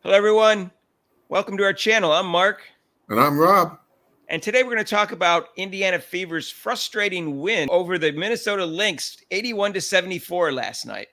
Hello, everyone. Welcome to our channel. I'm Mark. And I'm Rob. And today we're going to talk about Indiana Fever's frustrating win over the Minnesota Lynx, 81-74 last night.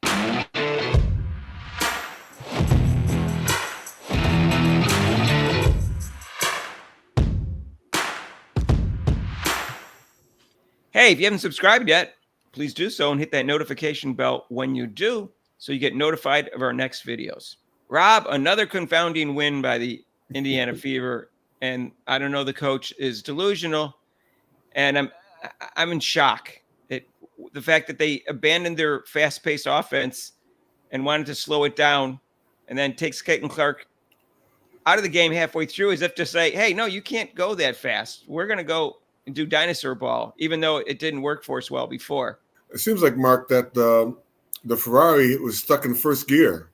Hey, if you haven't subscribed yet, please do so and hit that notification bell when you do so you get notified of our next videos. Rob, another confounding win by the Indiana Fever. And I don't know, the coach is delusional. And I'm in shock. The fact that they abandoned their fast-paced offense and wanted to slow it down, and then takes Caitlin Clark out of the game halfway through, as if to say, "Hey, no, you can't go that fast. We're going to go and do dinosaur ball," even though it didn't work for us well before. It seems like, Mark, that the Ferrari was stuck in first gear.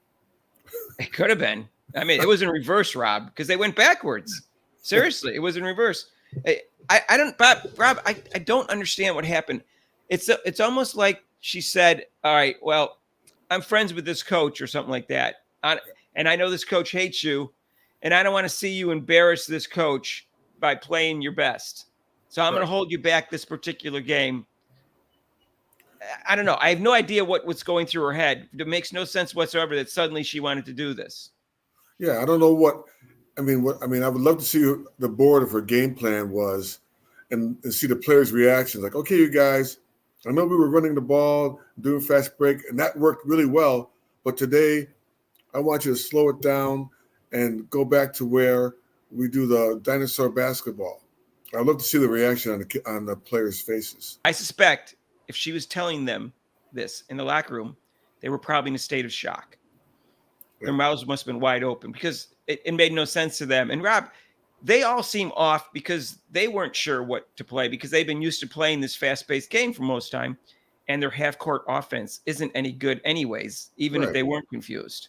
It could have been. I mean, it was in reverse, Rob, because they went backwards. Seriously, it was in reverse. I don't, Rob, I don't understand what happened. It's almost like she said, "All right, well, I'm friends with this coach," or something like that. And I know this coach hates you, and I don't want to see you embarrass this coach by playing your best. So I'm going to hold you back this particular game. I don't know. I have no idea what's going through her head. It makes no sense whatsoever that suddenly she wanted to do this. Yeah, I don't know what. I mean, I would love to see the board of her game plan was, and see the players' reactions. Like, okay, you guys, I know we were running the ball, doing fast break, and that worked really well. But today, I want you to slow it down and go back to where we do the dinosaur basketball. I'd love to see the reaction on the players' faces. I suspect if she was telling them this in the locker room, they were probably in a state of shock. Their mouths must have been wide open because it made no sense to them. And Rob, they all seem off because they weren't sure what to play because they've been used to playing this fast-paced game for most time, and their half-court offense isn't any good anyways, even if they weren't confused.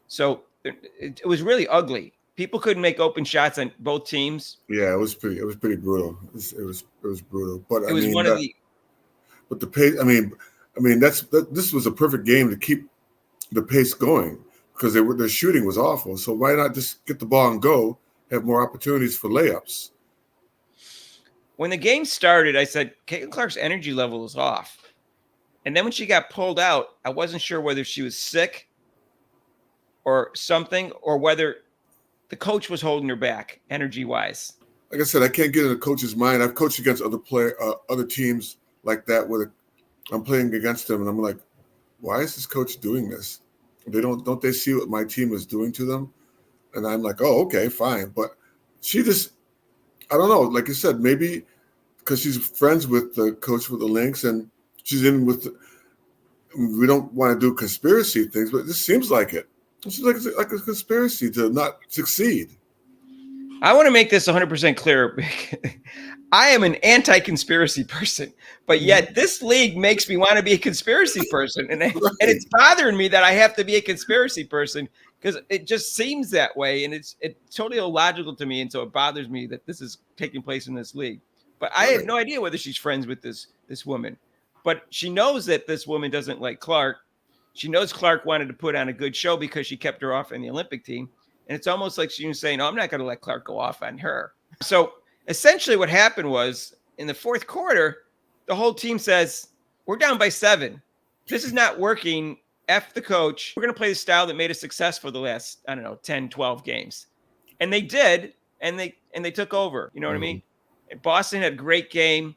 So it was really ugly. People couldn't make open shots on both teams. Yeah, it was pretty brutal. It was brutal. But it was one of the. But the pace. I mean, this was a perfect game to keep the pace going because their shooting was awful. So why not just get the ball and go? Have more opportunities for layups. When the game started, I said Caitlin Clark's energy level was off, and then when she got pulled out, I wasn't sure whether she was sick or something, or whether the coach was holding her back energy-wise. Like I said, I can't get in a coach's mind. I've coached against other teams like that where I'm playing against them, and I'm like, why is this coach doing this? Don't they see what my team is doing to them? And I'm like, oh, okay, fine. But she just, I don't know. Like you said, maybe because she's friends with the coach for the Lynx, and she's in with. We don't want to do conspiracy things, but this seems like it. It's like a conspiracy to not succeed. I want to make this 100% clear. I am an anti-conspiracy person, but yet this league makes me want to be a conspiracy person. And it's bothering me that I have to be a conspiracy person because it just seems that way. And it's totally illogical to me. And so it bothers me that this is taking place in this league. But I have no idea whether she's friends with this woman. But she knows that this woman doesn't like Clark. She knows Clark wanted to put on a good show because she kept her off in the Olympic team. And it's almost like she was saying, "No, I'm not going to let Clark go off on her." So essentially what happened was in the fourth quarter, the whole team says, "We're down by 7. This is not working. F the coach. We're going to play the style that made us successful the last, 10, 12 games." And they did, and they took over. You know what I mean? And Boston had a great game,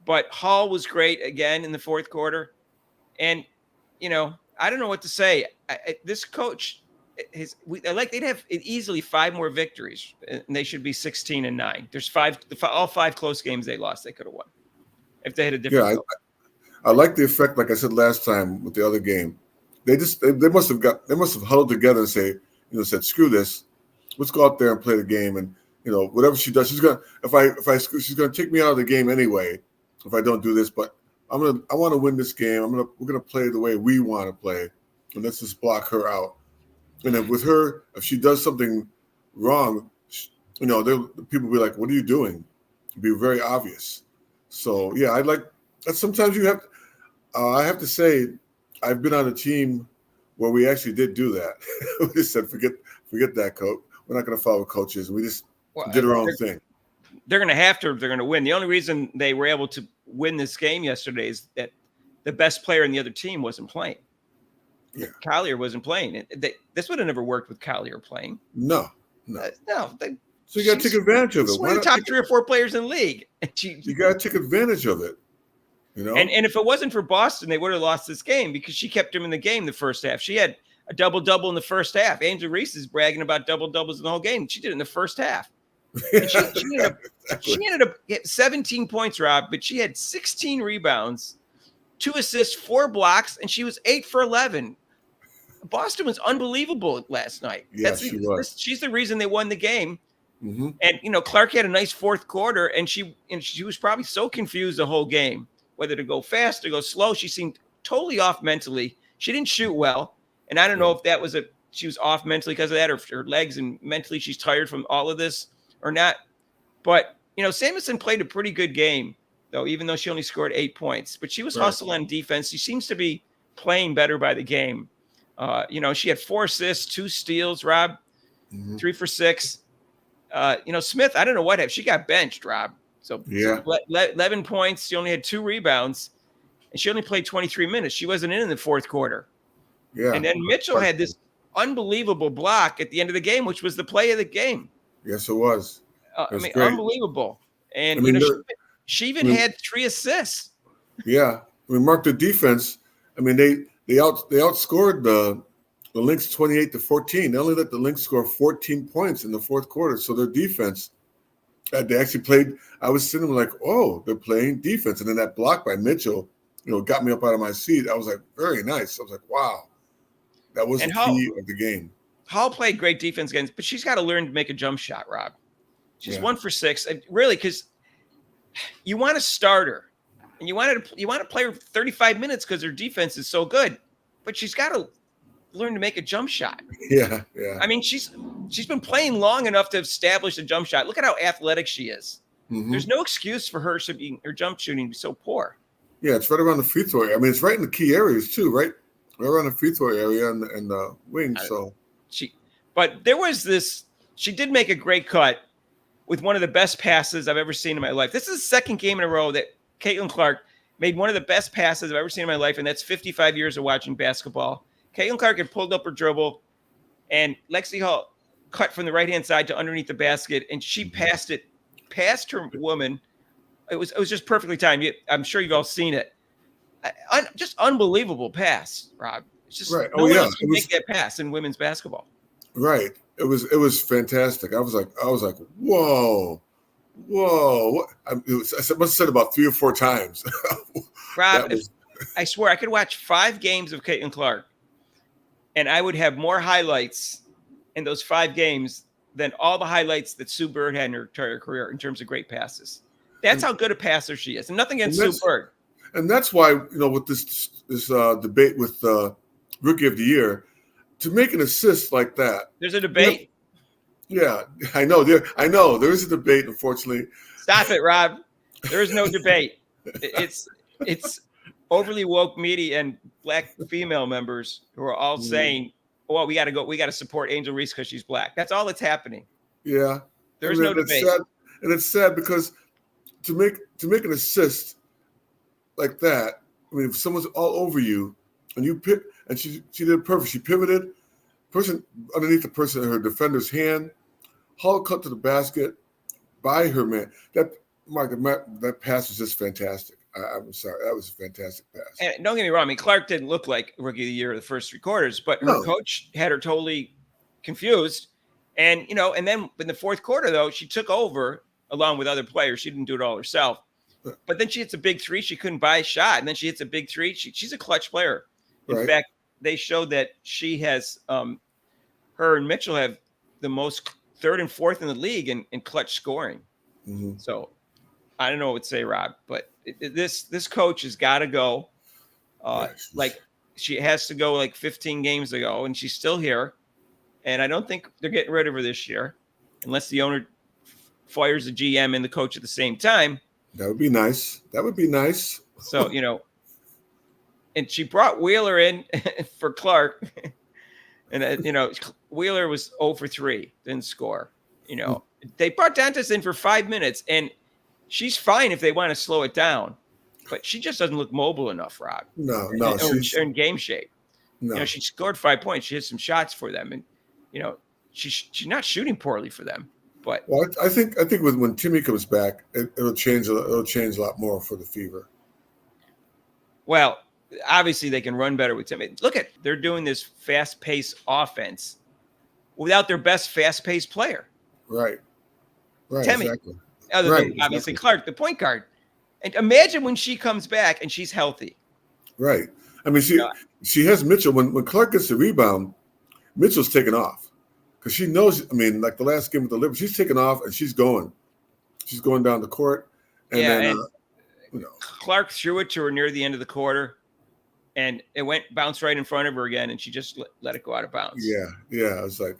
but Hall was great again in the fourth quarter. And, I don't know what to say. This coach, they'd have easily 5 more victories, and they should be 16-9. There's all 5 close games they lost. They could have won if they had a different. Yeah, I like the effect. Like I said last time with the other game, they must have huddled together and said, "Screw this, let's go out there and play the game." And whatever she does, she's gonna take me out of the game anyway if I don't do this. But I want to win this game. We're gonna play the way we want to play, and let's just block her out. And if she does something wrong, people will be like, "What are you doing?" It'll be very obvious. So yeah, I like that. Sometimes you have. I have to say, I've been on a team where we actually did do that. We just said, forget that coach. We're not going to follow coaches. We just did our own thing. They're going to have to if they're going to win. The only reason they were able to win this game yesterday is that the best player in the other team wasn't playing. Yeah. Collier wasn't playing. This would have never worked with Collier playing. No. So you got to take advantage of it. One of the top 3 or 4 players in the league. You got to take advantage of it. You know. And if it wasn't for Boston, they would have lost this game because she kept him in the game the first half. She had a double-double in the first half. Angel Reese is bragging about double-doubles in the whole game. She did it in the first half. She ended up getting 17 points, Rob, but she had 16 rebounds, 2 assists, 4 blocks, and she was 8 for 11. Boston was unbelievable last night. Yeah, she was. She's the reason they won the game. Mm-hmm. And Clark had a nice fourth quarter, and she was probably so confused the whole game, whether to go fast or go slow. She seemed totally off mentally. She didn't shoot well, and I don't know if that was she was off mentally because of that, or her legs and mentally she's tired from all of this or not. But Samuelson played a pretty good game, though, even though she only scored 8 points. But she was hustling on defense. She seems to be playing better by the game. She had 4 assists, 2 steals, Rob, 3 for 6. Smith, I don't know what happened. She got benched, Rob. So 11 points. She only had 2 rebounds, and she only played 23 minutes. She wasn't in the fourth quarter. Yeah. And then Mitchell had this unbelievable block at the end of the game, which was the play of the game. Yes, it was. Great. Unbelievable. And she even had 3 assists. Yeah. Mark the defense. They outscored the Lynx 28-14. They only let the Lynx score 14 points in the fourth quarter. So their defense, they actually played. I was sitting there like, oh, they're playing defense. And then that block by Mitchell, got me up out of my seat. I was like, very nice. I was like, wow, that was the key of the game. Hall played great defense against, but she's got to learn to make a jump shot, Rob. She's 1 for 6. Really, because you want to start her. And you want to play her 35 minutes because her defense is so good, but she's got to learn to make a jump shot. Yeah. She's been playing long enough to establish a jump shot. Look at how athletic she is. Mm-hmm. There's no excuse for her jump shooting to be so poor. Yeah, it's right around the free throw area. It's right in the key areas too, right? Right around the free throw area and the wing. But there was this. She did make a great cut with one of the best passes I've ever seen in my life. This is the second game in a row that Caitlin Clark made one of the best passes I've ever seen in my life, and that's 55 years of watching basketball. Caitlin Clark had pulled up her dribble, and Lexi Hall cut from the right-hand side to underneath the basket, and she passed it past her woman. It was just perfectly timed. I'm sure you've all seen it. Just unbelievable pass, Rob. It's just right. No one else can make that pass in women's basketball. Right. It was fantastic. I was like, whoa. What? I must have said about 3 or 4 times. Rob, I swear I could watch 5 games of Caitlin Clark, and I would have more highlights in those 5 games than all the highlights that Sue Bird had in her entire career in terms of great passes. That's how good a passer she is, and nothing against Sue Bird. And that's why, with this debate with Rookie of the Year, to make an assist like that. There's a debate. Yeah, I know. There is a debate, unfortunately. Stop it, Rob. There is no debate. It's overly woke media and black female members who are all saying, well, we got to support Angel Reese because she's black. That's all that's happening. Yeah. There's no debate. It's sad because to make an assist like that, if someone's all over you and you pick, and she did it perfect. She pivoted, person underneath her defender's hand, Hall cut to the basket by her man. That pass was just fantastic. I'm sorry, that was a fantastic pass. And don't get me wrong. Clark didn't look like Rookie of the Year the first 3 quarters, but her coach had her totally confused. And and then in the fourth quarter, though, she took over along with other players. She didn't do it all herself. But then she hits a big 3. She couldn't buy a shot, and then she hits a big 3. She's a clutch player. In fact, they showed that she has her and Mitchell have the most 3rd and 4th in the league in clutch scoring. Mm-hmm. So I don't know what to say, Rob, but this coach has got to go. Like she has to go like 15 games ago, and she's still here. And I don't think they're getting rid of her this year, unless the owner fires the GM and the coach at the same time. That would be nice. So and she brought Wheeler in for Clark. And, Wheeler was 0 for 3, didn't score. They brought Dantas in for 5 minutes, and she's fine if they want to slow it down, but she just doesn't look mobile enough, Rob. No, she's in game shape. No. She scored 5 points. She hit some shots for them, and she's not shooting poorly for them. But I think when Timmy comes back, it'll change. It'll change a lot more for the Fever. Well, obviously they can run better with Timmy. Look they're doing this fast-paced offense without their best fast-paced player. Right. Timmy, exactly. Other than obviously Clark, the point guard. And imagine when she comes back and she's healthy. Right. I mean, she has Mitchell. When Clark gets the rebound, Mitchell's taking off because she knows. I mean, like the last game with the Liberty, she's taking off and she's going down the court. And then, Clark threw it to her near the end of the quarter, and it bounced right in front of her again, and she just let it go out of bounds. Yeah. I was like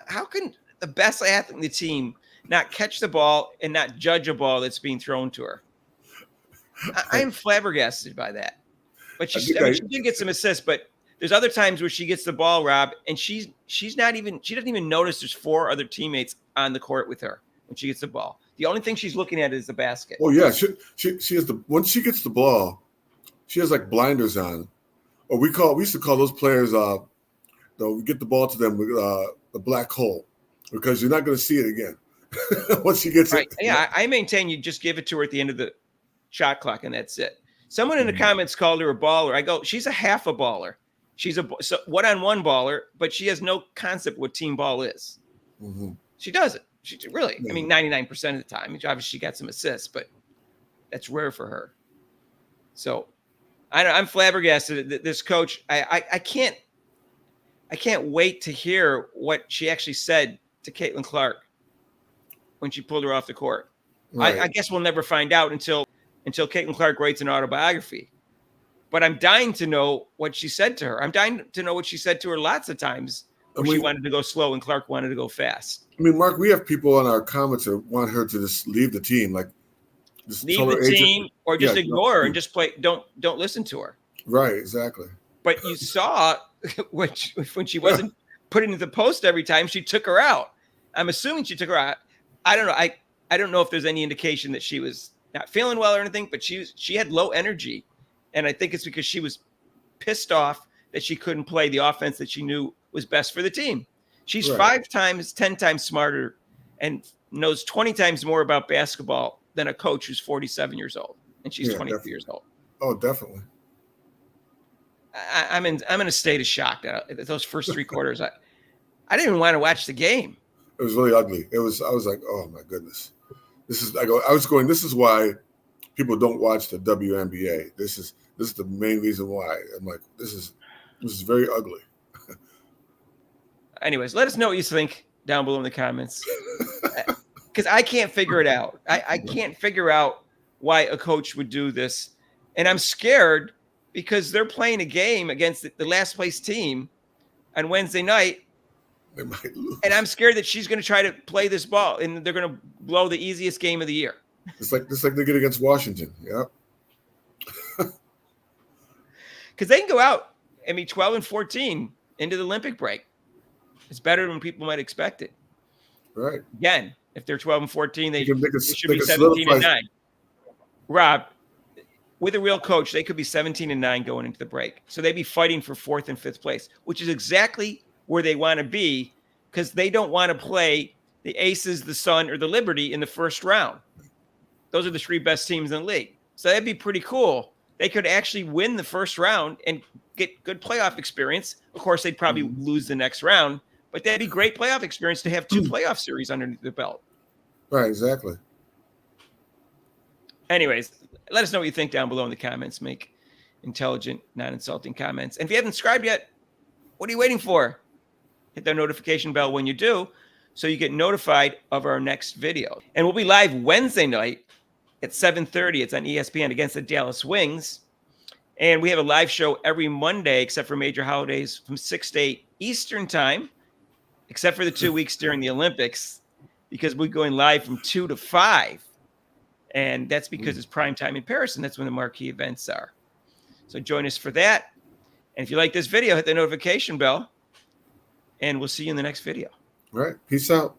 how can the best athlete in the team not catch the ball and not judge a ball that's being thrown to her? I'm flabbergasted by that. But she did get some assists, but there's other times where she gets the ball, Rob, and she doesn't even notice there's 4 other teammates on the court with her when she gets the ball. The only thing she's looking at is the basket. Oh yeah, she has once she gets the ball, she has like blinders on, or we used to call those players we get the ball to them with the black hole, because you're not going to see it again once she gets it. Yeah, I maintain you just give it to her at the end of the shot clock and that's it. Someone in the comments called her a baller. I go, she's a half a baller. She's a one-on-one baller, but she has no concept what team ball is. Mm-hmm. She doesn't. She really, I mean, 99% of the time. Obviously, she got some assists, but that's rare for her. So, I'm flabbergasted. This coach, I can't wait to hear what she actually said to Caitlin Clark when she pulled her off the court. Right. I guess we'll never find out until Caitlin Clark writes an autobiography. But I'm dying to know what she said to her. I'm dying to know what she said to her lots of times where she wanted to go slow and Clark wanted to go fast. I mean, Mark, we have people on our comments that want her to just leave the team, like just leave the team or just ignore her and just play. Don't listen to her. Right, exactly. But you saw when she wasn't put into the post every time, she took her out. I'm assuming she took her out. I don't know. I don't know if there's any indication that she was not feeling well or anything, but she had low energy. And I think it's because she was pissed off that she couldn't play the offense that she knew was best for the team. She's 10 times smarter and knows 20 times more about basketball than a coach who's 47 years old. And she's 23 years old. Oh, definitely. I'm in a state of shock. Those first 3 quarters, I didn't even want to watch the game. It was really ugly. I was like, oh my goodness. This is why people don't watch the WNBA. This is the main reason why. I'm like, this is very ugly. Anyways, let us know what you think down below in the comments. Because I can't figure it out. I can't figure out why a coach would do this. And I'm scared because they're playing a game against the last place team on Wednesday night. They might lose. And I'm scared that she's going to try to play this ball and they're going to blow the easiest game of the year. It's like they get against Washington. Yeah. Because they can go out and be 12-14 into the Olympic break. It's better than people might expect it. Right. Again, if they're 12-14, they should be 17-9. Rob, with a real coach, they could be 17-9 going into the break. So they'd be fighting for 4th and 5th place, which is exactly where they want to be because they don't want to play the Aces, the Sun, or the Liberty in the first round. Those are the 3 best teams in the league. So that'd be pretty cool. They could actually win the first round and get good playoff experience. Of course, they'd probably lose the next round, but that'd be great playoff experience to have 2 playoff series underneath the belt. Right, exactly. Anyways, let us know what you think down below in the comments. Make intelligent, non-insulting comments. And if you haven't subscribed yet, what are you waiting for? Hit that notification bell when you do so you get notified of our next video. And we'll be live Wednesday night at 7:30. It's on ESPN against the Dallas Wings. And we have a live show every Monday, except for major holidays, from 6 to 8 Eastern time, except for the 2 weeks during the Olympics, because we're going live from 2 to 5. And that's because it's prime time in Paris, and that's when the marquee events are. So join us for that. And if you like this video, hit the notification bell, and we'll see you in the next video. All right. Peace out.